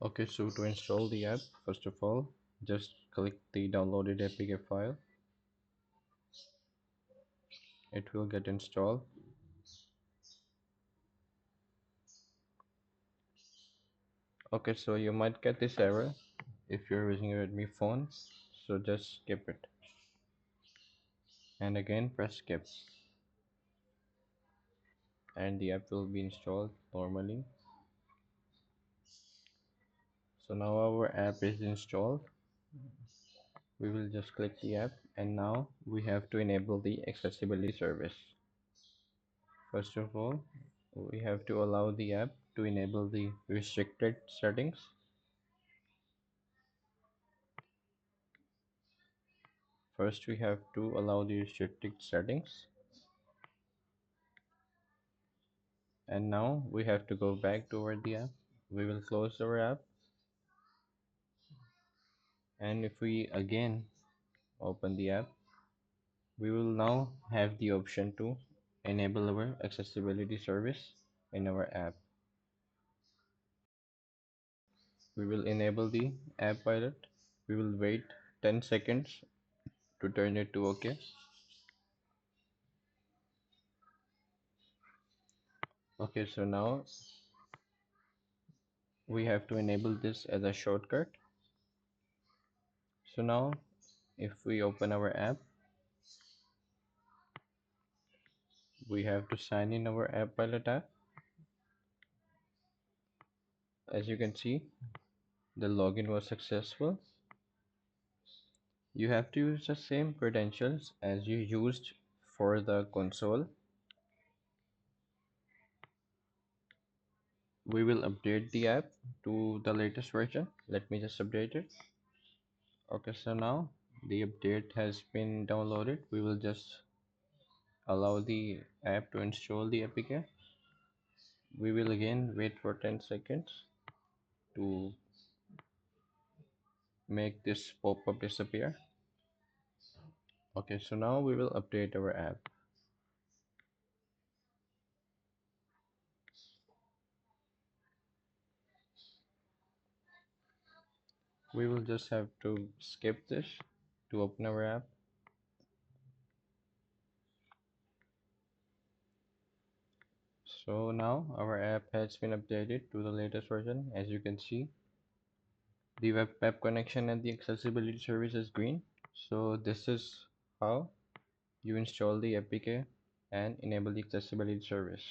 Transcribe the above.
Okay, so to install the app, first of all, just click the downloaded APK file. It will get installed. Okay, so you might get this error if you're using a Redmi phone, so just skip it and again press skip and the app will be installed normally. So now our app is installed. We will just click the app and now we have to enable the accessibility service. First of all, we have to allow the app to enable the restricted settings. First we have to allow the restricted settings, and now we have to go back toward the app. We will close our app, and if we again open the app, we will now have the option to enable our accessibility service in our app. We will enable the app pilot. We will wait 10 seconds to turn it to OK. Okay, so now we have to enable this as a shortcut. So now if we open our app, we have to sign in our app pilot app. As you can see, the login was successful. You have to use the same credentials as you used for the console. We will update the app to the latest version. Let me just update it. Okay, so now the update has been downloaded. We will just allow the app to install the APK. We will again wait for 10 seconds to make this pop-up disappear. Okay, so now we will update our app. We will just have to skip this to open our app. So now our app has been updated to the latest version. As you can see, the web connection and the accessibility service is green. So this is how you install the APK and enable the accessibility service.